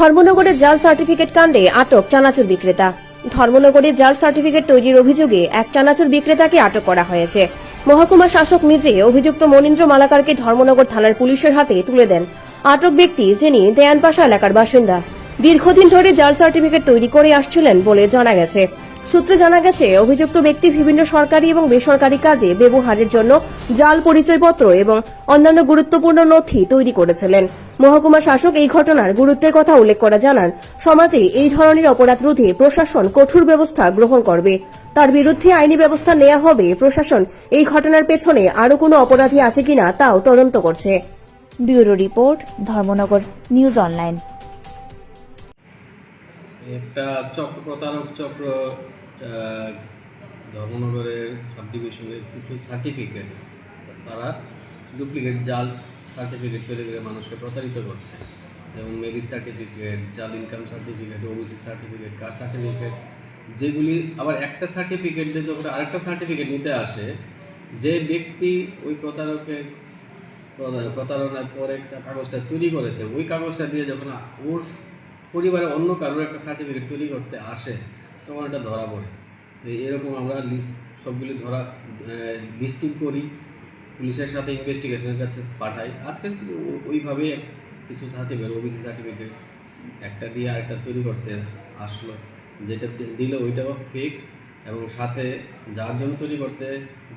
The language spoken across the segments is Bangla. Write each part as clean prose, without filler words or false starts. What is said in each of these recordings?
ধর্মনগরে জাল সার্টিফিকেট কাণ্ডে আটক চানাচুর বিক্রেতা। ধর্মনগরে জাল সার্টিফিকেট তৈরির অভিযোগে এক চানাচুর বিক্রেতাকে আটক করা হয়েছে। মহকুমা শাসক নিজে অভিযুক্ত মনীন্দ্র মালাকারকে ধর্মনগর থানার পুলিশের হাতে তুলে দেন। আটক ব্যক্তি, যিনি দেয়ানপাশা এলাকার বাসিন্দা, দীর্ঘদিন ধরে জাল সার্টিফিকেট তৈরি করে আসছিলেন বলে জানা গেছে। সূত্রে জানা গেছে, অভিযুক্ত ব্যক্তি বিভিন্ন সরকারি এবং বেসরকারি কাজে ব্যবহারের জন্য জাল পরিচয়পত্র এবং অন্যান্য গুরুত্বপূর্ণ নথি তৈরি করেছিলেন। মহকুমা শাসক এই ঘটনার গুরুত্বের কথা উল্লেখ করে জানান, সমাজে এই ধরনের অপরাধ রোধে প্রশাসন কঠোর ব্যবস্থা গ্রহণ করবে। তার বিরুদ্ধে আইনি ব্যবস্থা নেওয়া হবে। প্রশাসন এই ঘটনার পেছনে আরও কোনো অপরাধী আছে কিনা তাও তদন্ত করছে। Bureau report, Dharmanagar news online. একটা প্রতারক চক্র ধর্মনগরের সাব ডিভিশনের কিছু সার্টিফিকেট, তারা ডুপ্লিকেট জাল সার্টিফিকেট তৈরি করে মানুষকে প্রতারিত করছে। যেমন মেরিট সার্টিফিকেট, জাল income certificate, OBC certificate, caste certificate, যেগুলি আবার একটা সার্টিফিকেট দিয়ে যখন আরেকটা সার্টিফিকেট নিতে আসে, যে ব্যক্তি ওই প্রতারণার পরে কাগজটা তৈরি করেছে, ওই কাগজটা দিয়ে যখন ওর পরিবারে অন্য কারোর একটা সার্টিফিকেট তৈরি করতে আসে, তখন এটা ধরা পড়ে। তো এরকম আমরা সবগুলি লিস্টিং করি, পুলিশের সাথে ইনভেস্টিগেশনের কাছে পাঠাই। আজকে ওইভাবেই কিছু সার্টিফিকেট, ওবিসি সার্টিফিকেট একটা দিয়ে আরেকটা তৈরি করতে আসলো, যেটা দিলে ওইটাও ফেক, এবং সাথে যার জন্য তৈরি করতে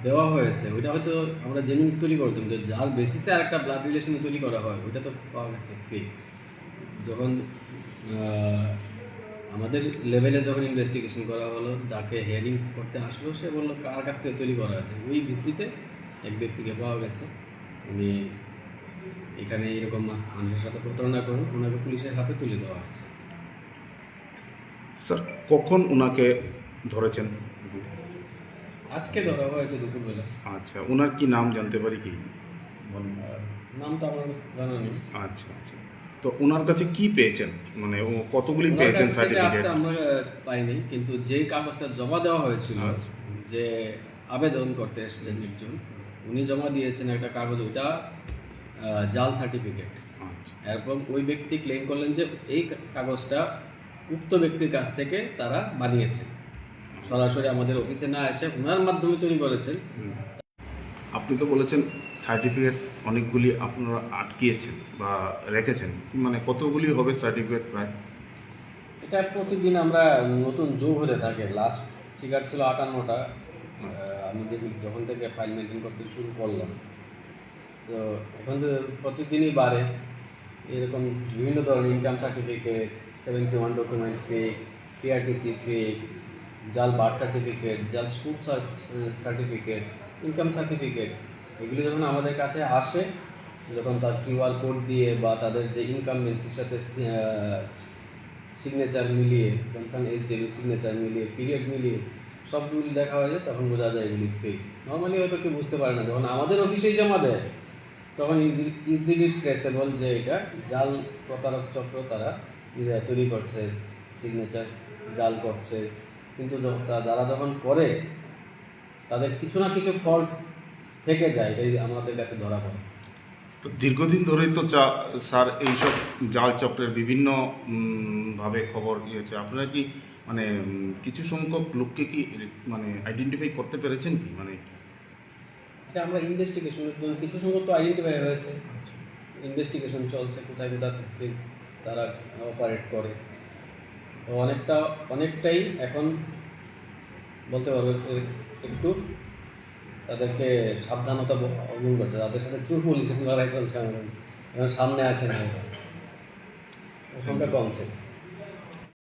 দেওয়া হয়েছে ওইটা হয়তো আমরা জেনুইন তৈরি করতাম, যে যার বেসিসে আরেকটা ব্লাড রিলেশনে তৈরি করা হয়, ওইটা তো পাওয়া গেছে ফেক। যখন আমাদের লেভেলে যখন ইনভেস্টিগেশন করা হলো, যাকে হিয়ারিং করতে আসলো, সে বললো কার কাছ থেকে তৈরি করা হয়েছে। ওই ভিত্তিতে এক ব্যক্তিকে পাওয়া গেছে, উনি এখানে এরকম মানুষের সাথে প্রতারণা করেন, ওনাকে পুলিশের হাতে তুলে দেওয়া হয়েছে। স্যার, কখন ওনাকে ধরেছেন? আজকে ধরা হয়েছে দুপুরবেলা। আচ্ছা, ওনার কি নাম জানতে পারি কি? নামটা আমার জানা নেই। আচ্ছা আচ্ছা, তো ওনার কাছে কি পেয়েছেন, মানে ও কতগুলি পেয়েছেন সার্টিফিকেট? আমরা পাইনি, কিন্তু যে কাগজটা জমা দেওয়া হয়েছিল, যে আবেদন করতে এসেছেন একজন, উনি জমা দিয়েছেন একটা কাগজ, ওইটা জাল সার্টিফিকেট। এরপর ওই ব্যক্তি ক্লেম করলেন যে এই কাগজটা উক্ত ব্যক্তির কাছ থেকে তারা বানিয়েছে, সরাসরি আমাদের অফিসে না এসে ওনার মাধ্যমে তৈরি করেছেন। আপনি তো বলেছেন সার্টিফিকেট অনেকগুলি আপনারা আটকিয়েছেন বা রেখেছেন, মানে কতগুলি হবে সার্টিফিকেট প্রায়? এটা প্রতিদিন আমরা নতুন যোগ হতে থাকে। লাস্ট ফিগার ছিল 58টা। আমি যখন থেকে ফাইল মেনটেন করতে শুরু করলাম, তো এখন তো প্রতিদিনই বাড়ে। এরকম বিভিন্ন ধরনের income certificate, 71 document fake, PRTC fake, জাল বার্থ সার্টিফিকেট, জাল স্কুল সার্টিফিকেট, ইনকাম সার্টিফিকেট, এগুলি যখন আমাদের কাছে আসে, যখন তার কিউআর কোড দিয়ে বা তাদের যে ইনকাম মেন্সির সাথে সিগনেচার মিলিয়ে, কনসার্ন এইচডিবি সিগনেচার মিলিয়ে, পিরিয়ড মিলিয়ে সবগুলি দেখা হয়ে যায়, তখন বোঝা যায় এগুলি ফেক। নর্মালি হয়তো কেউ বুঝতে পারে না, যখন আমাদের অফিসেই জমা দেয় তখন ইজিলি ট্রেসেবল যে এটা জাল প্রতারক চক্র, তারা তৈরি করছে, সিগনেচার জাল করছে। কিন্তু যারা যখন করে, তাদের কিছু না কিছু ফল্ট থেকে যায়, এই আমাদের কাছে ধরা পড়ে। তো দীর্ঘদিন ধরেই তো স্যার এইসব জাল চক্রের বিভিন্ন ভাবে খবর গিয়েছে। আপনারা কি মানে কিছু সংখ্যক লোককে কি মানে আইডেন্টিফাই করতে পেরেছেন কি? মানে এটা আমরা ইনভেস্টিগেশনের জন্য কিছু সংখ্যক তো আইডেন্টিফাই হয়েছে, ইনভেস্টিগেশন চলছে, কোথায় কোথায় থেকে তারা অপারেট করে। তো অনেকটাই এখন বলতে পারবো একটু তাদেরকে সাবধানতা অবলম্বন করছে। তাদের সাথে চোর পুলিশের লড়াই চলছে, আমাদের এখন সামনে আসে না, সংখ্যা কমছে।